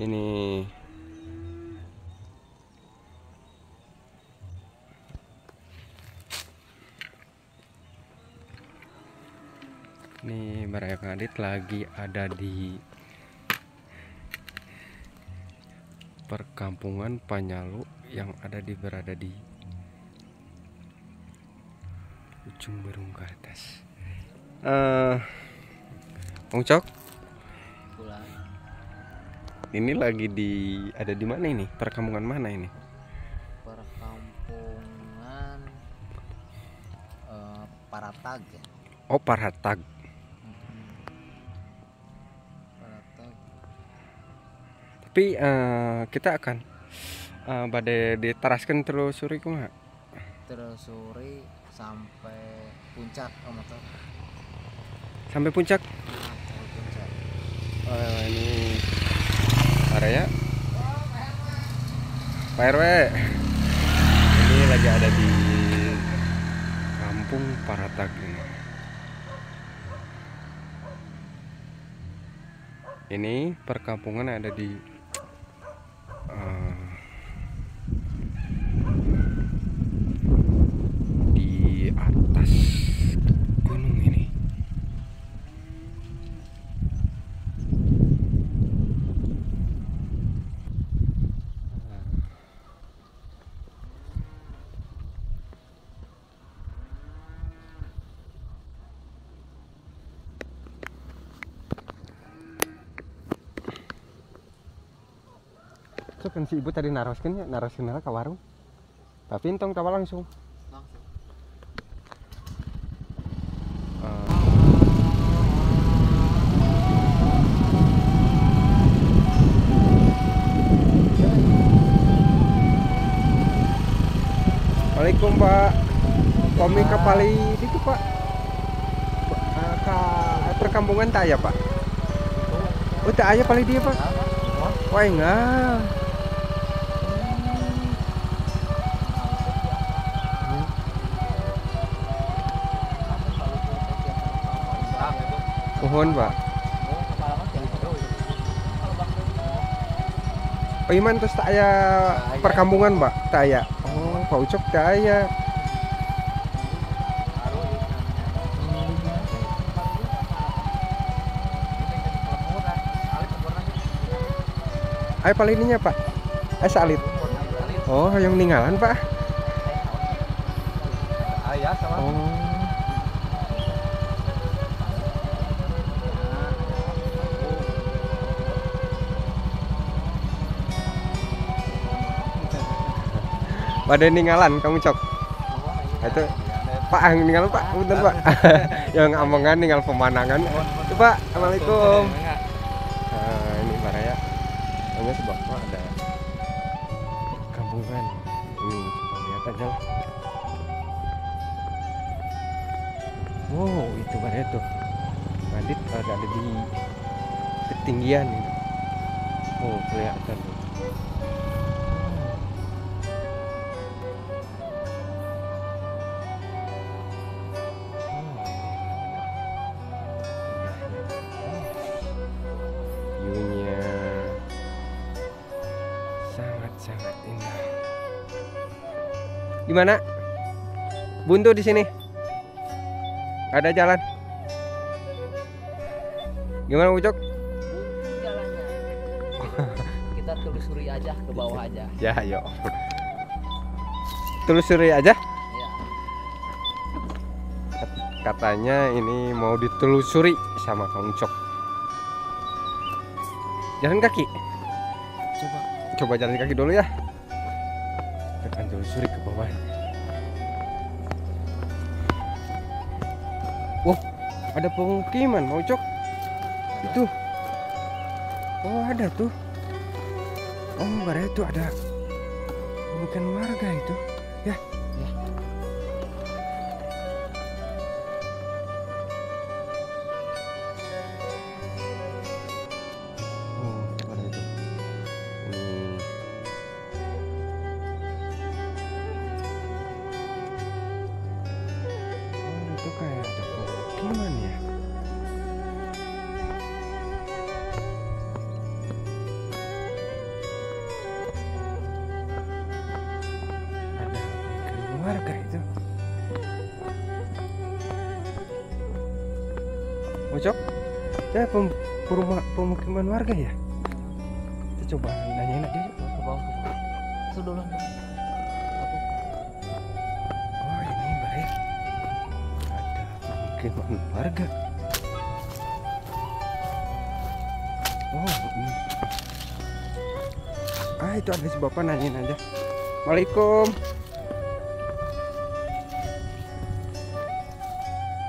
Ini Baraya Ngadit lagi ada di perkampungan Panyalu yang berada di ujung Berung ke atas. Bang Cok, ini lagi ada di mana ini? Perkampungan mana ini? Perkampungan Paratag. Oh, Paratag. Paratag. Tapi kita akan badai diteraskan telusuri kumaha? Telusuri sampai puncak, motor. Sampai puncak. Sampai puncak. Ini area Pak RW. Ini lagi ada di kampung Paratag ini. Ini perkampungan ada di atas gunung ini. So kan si ibu tadi naroskeun ke warung. Tapi entong tawa langsung. Assalamualaikum Pak. Kami ke Pali itu Pak. Ke perkampungan tak ya Pak? Oh tak aya Pali dia Pak. Wah enggak. Mohon Pak. Oh iman terus tak aya perkampungan Pak? Tak aya. Oh Pak Ucok tak aya. Ayo palininya Pak. Salit. Oh yang meninggalan Pak. Ayah sama. Oh. Pada ninggalan kamu Cok. Itu Pak yang ninggalan Pak, bener Pak. Yang omongan ninggal pemandangan. Itu Pak, Assalamualaikum. Nah, ini Baraya. Hanya sebuah ada kampungan. Ini coba lihat aja lah. Wow, itu Baraya tuh. Ngadit ada di ketinggian itu. Oh, kelihatan tuh. View-nya sangat indah. Gimana? Buntu di sini? Ada jalan? Gimana Ucok? Jalannya. Kita telusuri aja ke bawah aja. Ya, yuk. Telusuri aja. Ya. Katanya ini mau ditelusuri sama Kang Ucok. Jalan kaki. Coba jalan kaki dulu ya. Kita akan telusuri ke bawah. Wah, ada pemukiman, mau Cok. Itu. Oh, ada tuh. Oh, Baraya itu ada bukan warga itu. Ya. Oh, ada itu. Ini. Oh, itu kayak ada pemukiman ya. warga itu. Ucok, ya pemukiman warga ya? Kita coba nanyain aja yuk. Ke bawah. Sudah lah. Oh ini baik. Ada pemukiman warga. Oh ini. Itu ada si bapak nanyain aja. Waalaikum.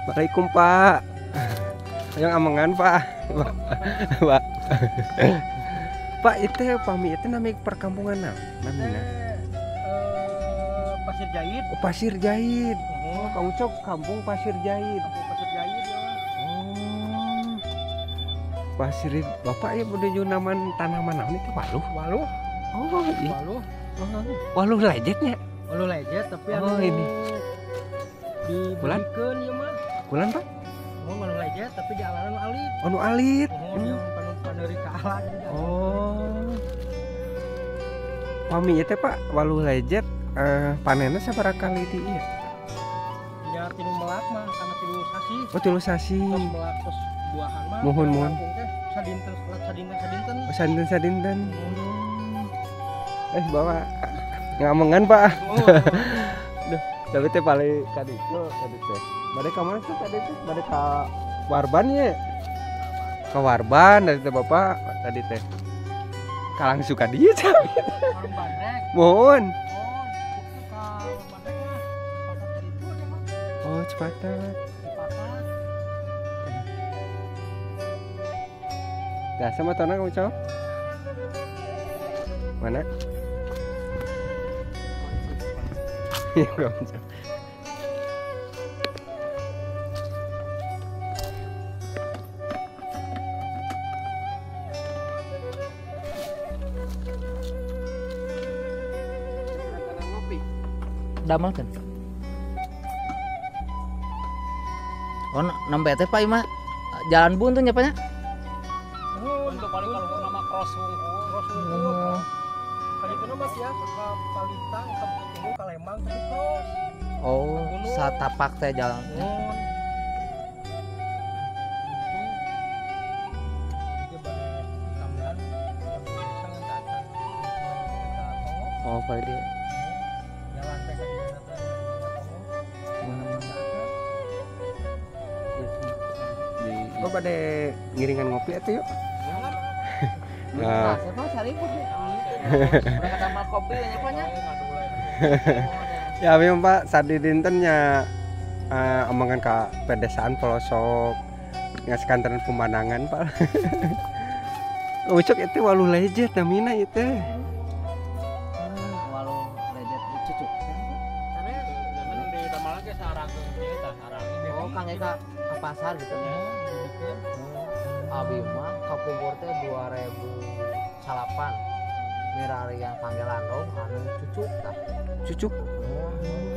Waalaikum Pak. Yang amangan Pak. Pak. Pak itu pami itu namanya perkampungan namanya. Pasir Jahit. Oh, Pasir Jahit. Oh, Kang Ucok kampung Pasir Jahit. Kampung Pasir Jahit ya. Oh. Pasir Bapak ya menuju naman tanaman naon itu waluh. Waluh. Oh, iya. Waluh. Waluh lejetnya. Waluh lejet tapi Oh, ini. Bulan? Diberikan ya mah. Bulan Pak? Oh, waluh lejet tapi di alaran alit. Oh, nu alit. Oh, yang paneri ka alat. Oh. Pami itu Pak waluh lejet panennya sabaraha kali di ieu? Ya tilu melak mah karena tilu sasi. Oh, tilu sasi. Terus melak terus buahan mah. Muhun. Kampung teh sadinten. Oh, sadinten. Bawa ngamengan Pak. Oh. Duh, tapi teh paling tadi teh. Bade ka mana tuh tadi teh? Bade ka Warban ya? Ka Warban dari teh Bapak tadi teh. Kalang suka dia. Warung bandrek. Mohon. Oh, itu ka bandrek mah. Pasar dari itu aja mah. Oh, Cipatat. Di pasar. Dah sama tona kamu cowok? Mana? Iya, kamu cowok. Damel kan. Oh, nembe teh Pak mah jalan buntu nya Pak nya. Untuk paling kalau nama cross kali itu nama ya ke Palitang ke Tunggu ke Lembang tadi cross. Oh, satapak teh jalan. Oh, Pak dia. Oh, pada ngiringan ngopi itu yuk. Nah, siapa cari pun. Udah tambah kopi nya Pak nya. Ya memang Pak sadi dintennya omongan ke pedesaan pelosok ngasih kantoran pemandangan Pak. Ucok itu waluh lejet namina itu. Walau lejet cucuk. Di Tamalang ke sarang Oh, Kang Eka ke pasar gitu. Abi mah kapungkur teh 2008. Mirari yang panggilan dong anu cucuk tah. Cucuk.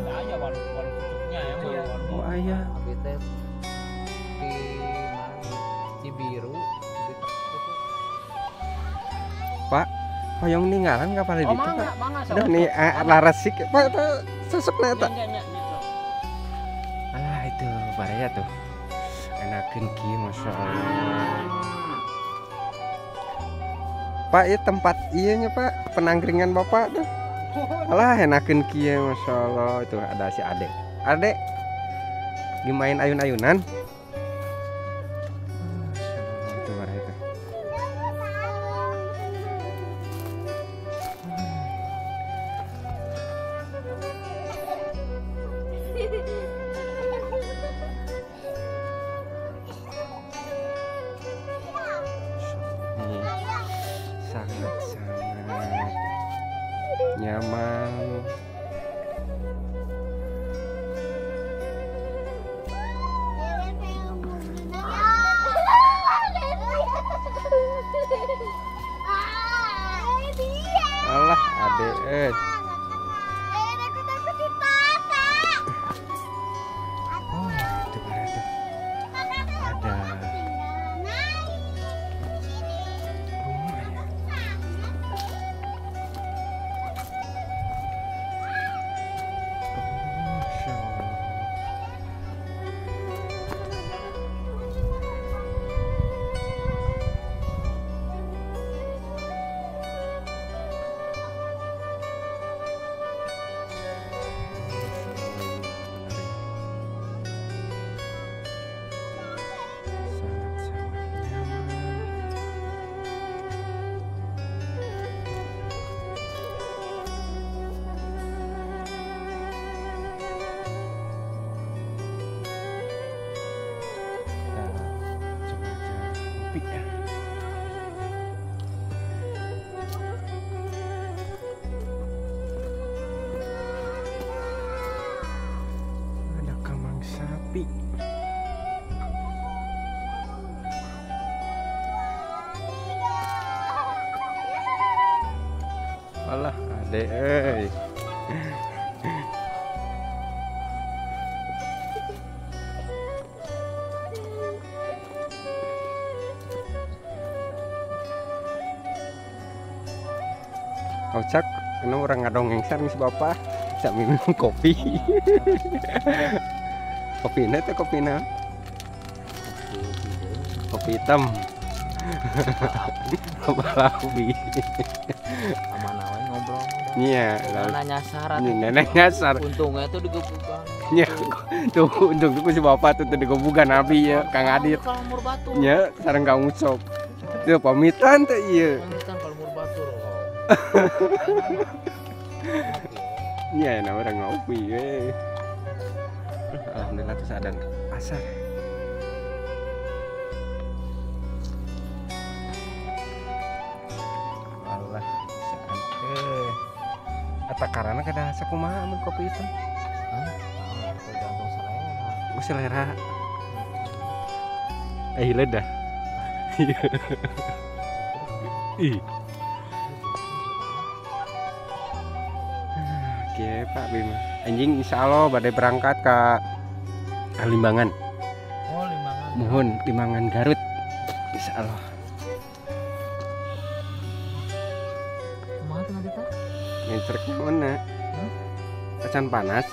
Nah, ya walau cucuknya ya. Oh ayah. Abi teh di mana di Cibiru di cucuk. Pak, hoyong ninggalan kapal di Oh, itu Pak. mangga. Aduh nih larasik Pak itu sosoknya eta. Alah itu bahaya tuh. Enakeun kieu masyaallah. Pak, ini tempat iya nya Pak, penangkringan Bapak tuh. Alah enakeun kieu masyaallah. Itu ada si Ade. Ade dimain ayun-ayunan. Itu barang itu. Sangat-sangat nyaman. Alah adek oh itu berarti ada rumah ya. kopi. Alah, adek euy. Kocak, ini orang ngadongeng sareng si bapak bisa minum kopi. Kopi ini tuh kopi na. Kopi hitam. Balabi. Sama nawe ngobrol. Iya, Nana nyasar. nenek nyasar. Untungnya tuh digebukan. Nya, tuh untung tuh si bapak tuh digobugan abi ya, Kang Adit. Kalau mur batu. Nya, sareng Kang Ucok. Tuh pamitan tuh iya. Pamitan kalau mur batu loh. Nya, enak orang ngopi we. Alhamdulillah tuh sadang asar. Allah, saan ata karana kada sakumaha mun kopi itu. Tergantung selera. Oh, selera. Ledah. Ih. Oke Pak Bima. Anjing insya Allah badai berangkat ke Limbangan. Oh, Limbangan. Mohon Limbangan Garut. Insya Allah. Kumaha teh Adita? Ngecreknya mana? Acan panas.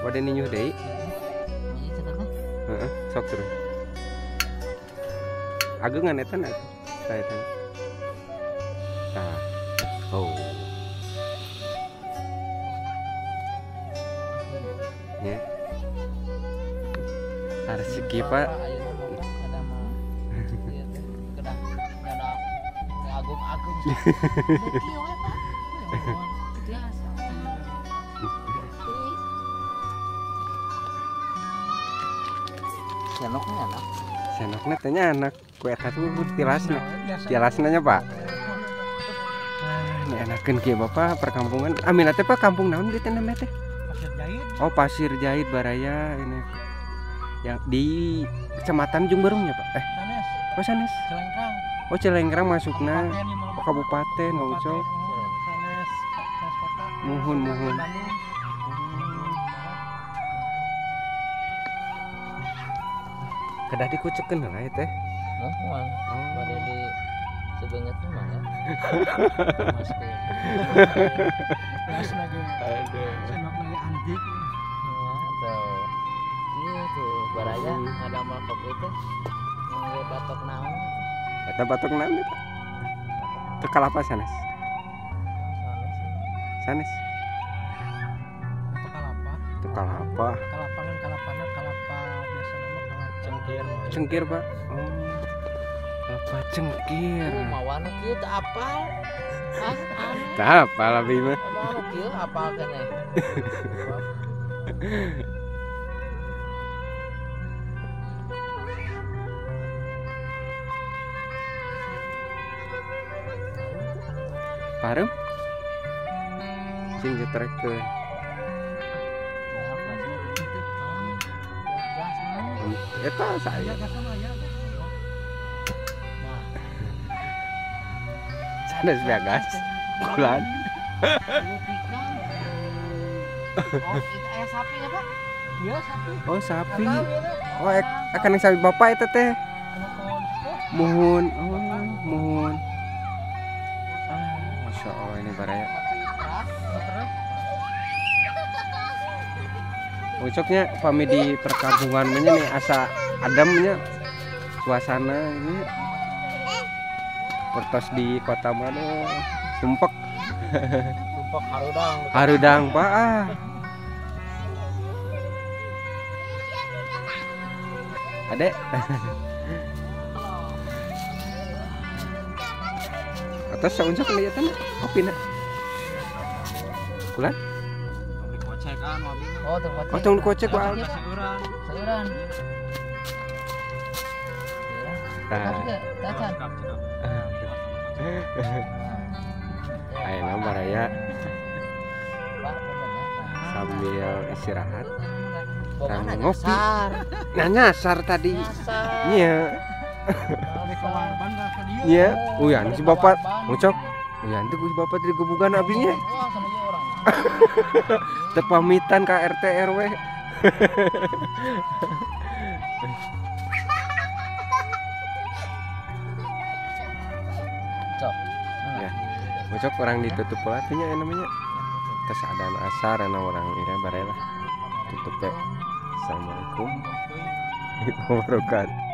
Wadah ninyuh deui. Iya cenah. Heeh, sok terus. Ageungan eta na. Tah eta. Tah. Oh. Ya. Harus segi Pak. Ayeuna mah kada mah. Ieu teh kada agung-agung. Kieu we Pak. Biasa. Senoknya enak. Senokna teh nya anak. Ku eta tuh tilasna. Tilasna nya Pak. Ini enakeun kieu Bapak perkampungan. Amin teh Pak kampung naon gitu namanya teh? Pasir Jahit. Oh Pasir Jahit Baraya ini. Yang di Kecamatan Jumberung ya Pak? Sanes. Oh sanes. Celengkang. Oh Cilengkrang masukna. Kabupaten Lima Oh kabupaten Kang Ucok. Sanes. Sanes kota. Muhun. Bandung. Kedah dikucekeun lah teh. Mohon. Oh. Bade di sebenget mah ya. Maskeun. Terus lagi. Aduh. Senok lagi antik. Ya, tuh. Iya tuh, baraya ada mal kopi teh. Ngge batok naon. Eta batok naon eta? Teu kalapa sanes. Sanes. Apa kalapa? Teu kalapa. Kalapangan kalapana kalapa biasa nama kalapa. Cengkir. Cengkir Pak. Oh. Kalapa cengkir. Mawana kieu teu apal. Tah apa lah Bima. Mawana kieu apal keneh. Parem. Sing jetrekeun. Eta saya. Gas mah ya. Sanes begas. Bulan. Oh, itu ayah sapi ya, Pak? Iya sapi. Oh sapi. Tahu ya. Oh akan yang sapi bapak eta teh. Anu kon. Muhun. Oh muhun. Masya Allah ini baraya. Terus Ucoknya pami di perkampungan nih asa ademnya suasana ini. Pertos di kota mana sumpek. Sumpah harudang. Harudang Pak ah. Adek. Atas sauncak nih eta kopi na. Kulan? Oh, tempat. Oh tong kocek Pak. Sayuran. Tah. Tacan. Ayeuna baraya Pak, bener ya. sambil istirahat. Pokoknya ngopi. nyasar. Nah nyasar tadi. Nyasar. Iya. Tapi ke warban gak ke dia. Iya. Uyan si bapak ngucok. Uyan tuh si bapak tadi gebukan abisnya. Wah, sama aja orang. Tepamitan ke RT RW. Cok. Ya. Ngucok orang ditutup pula atunya namanya. Terus ada asar ana orang ira barelah. Tutup ya. Assalamualaikum warahmatullahi wabarakatuh.